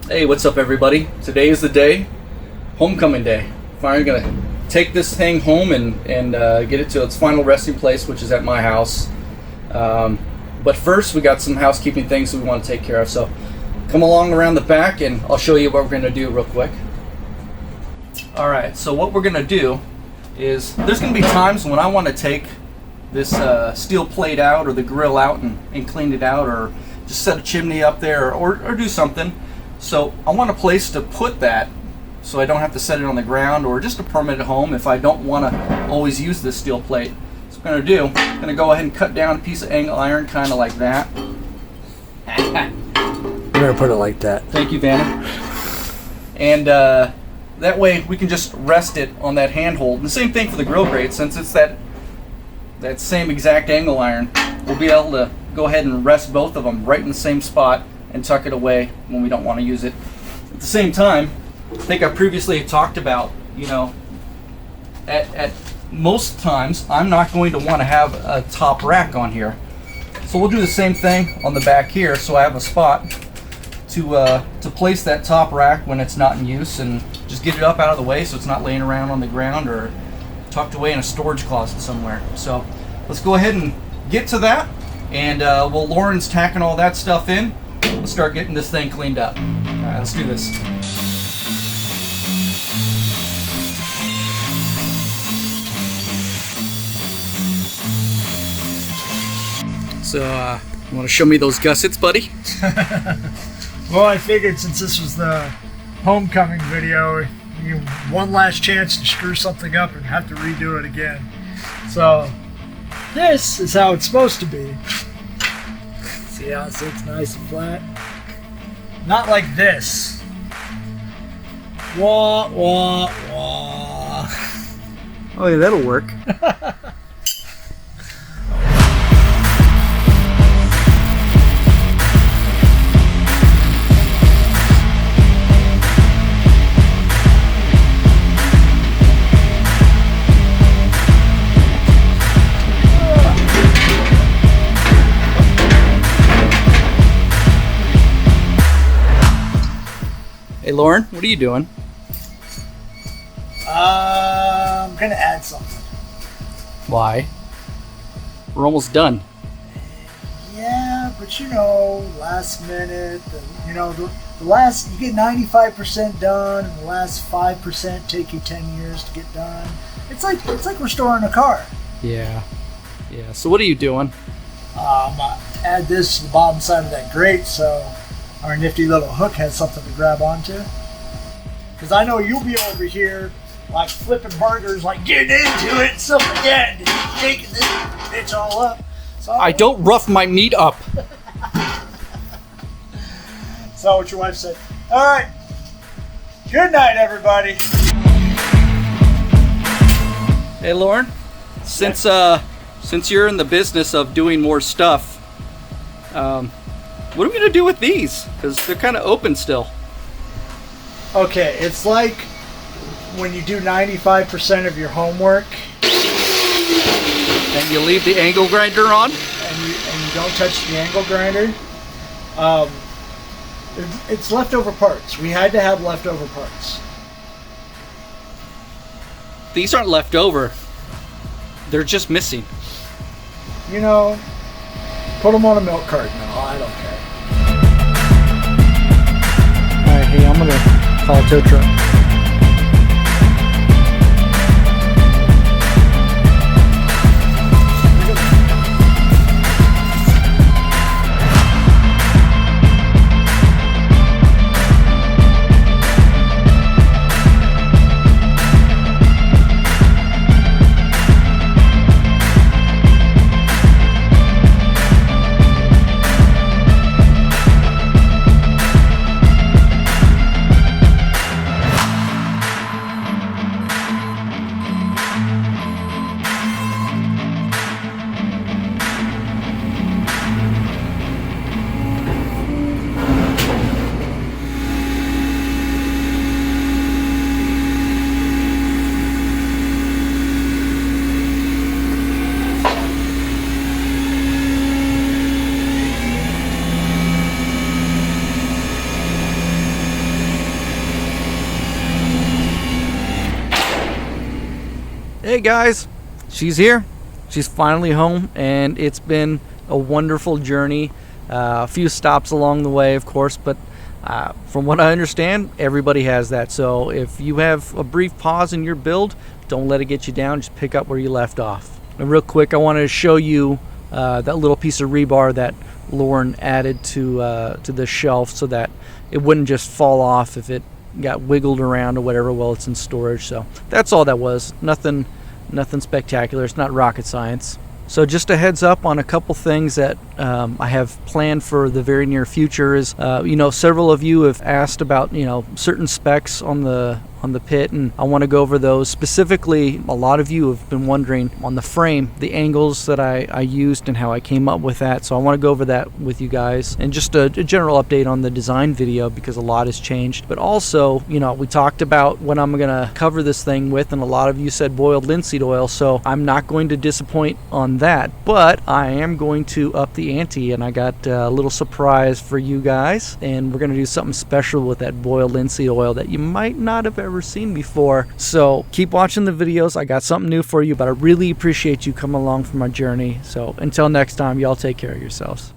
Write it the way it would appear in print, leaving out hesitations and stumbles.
Hey, what's up everybody? Today is the day, homecoming day. Finally gonna take this thing home and get it to its final resting place, which is at my house. But first we got some housekeeping things that we want to take care of, so come along around the back and I'll show you what we're gonna do real quick. Alright, so what we're gonna do is there's gonna be times when I want to take this steel plate out or the grill out and clean it out, or just set a chimney up there or do something. So I want a place to put that so I don't have to set it on the ground, or just a permanent home if I don't want to always use this steel plate. So what I'm going to go ahead and cut down a piece of angle iron kind of like that. I'm going to put it like that. Thank you, Vanna. And that way we can just rest it on that handhold. And the same thing for the grill grate, since it's that same exact angle iron, we'll be able to go ahead and rest both of them right in the same spot and tuck it away when we don't want to use it. At the same time, I think I previously talked about, you know, at most times I'm not going to want to have a top rack on here. So we'll do the same thing on the back here, so I have a spot to place that top rack when it's not in use, and just get it up out of the way so it's not laying around on the ground or tucked away in a storage closet somewhere. So let's go ahead and get to that, and while Lauren's tacking all that stuff in, let's start getting this thing cleaned up. All right, let's do this. So, you want to show me those gussets, buddy? Well, I figured since this was the homecoming video, you one last chance to screw something up and have to redo it again. So, this is how it's supposed to be. See how it sits nice and flat? Not like this. Wah, wah, wah. Oh yeah, that'll work. Hey Lauren, what are you doing? I'm gonna add something. Why? We're almost done. Yeah, but you know, last minute, the last, you get 95% done, and the last 5% take you 10 years to get done. It's like restoring a car. Yeah. Yeah. So what are you doing? Add this to the bottom side of that grate so our nifty little hook has something to grab onto. Because I know you'll be over here like flipping burgers, like getting into it and stuff like that, and just shaking this bitch all up. So I don't rough my meat up. So what your wife said. All right. Good night, everybody. Hey Lauren, since you're in the business of doing more stuff, what are we gonna do with these? Because they're kind of open still. Okay, it's like when you do 95% of your homework And you leave the angle grinder on? and you don't touch the angle grinder. It's leftover parts. We had to have leftover parts. These aren't left over. They're just missing. You know, put them on a milk carton. No, I don't care. All right, hey, I'm gonna call a tow truck. Hey guys, she's here. She's finally home, and it's been a wonderful journey. A few stops along the way, of course, but from what I understand, everybody has that. So if you have a brief pause in your build, don't let it get you down. Just pick up where you left off. And real quick, I wanted to show you that little piece of rebar that Lauren added to the shelf so that it wouldn't just fall off if it got wiggled around or whatever while it's in storage. So that's all that was. Nothing spectacular. It's not rocket science. So just a heads up on a couple things that I have planned for the very near future is, several of you have asked about, certain specs on the pit, and I want to go over those. Specifically, a lot of you have been wondering on the frame, the angles that I used and how I came up with that. So I want to go over that with you guys, and just a general update on the design video because a lot has changed. But also, we talked about what I'm going to cover this thing with, and a lot of you said boiled linseed oil, so I'm not going to disappoint on that, but I am going to up the ante, and I got a little surprise for you guys, and we're going to do something special with that boiled linseed oil that you might not have ever seen before. So keep watching the videos. I got something new for you, but I really appreciate you coming along for my journey. So until next time, y'all take care of yourselves.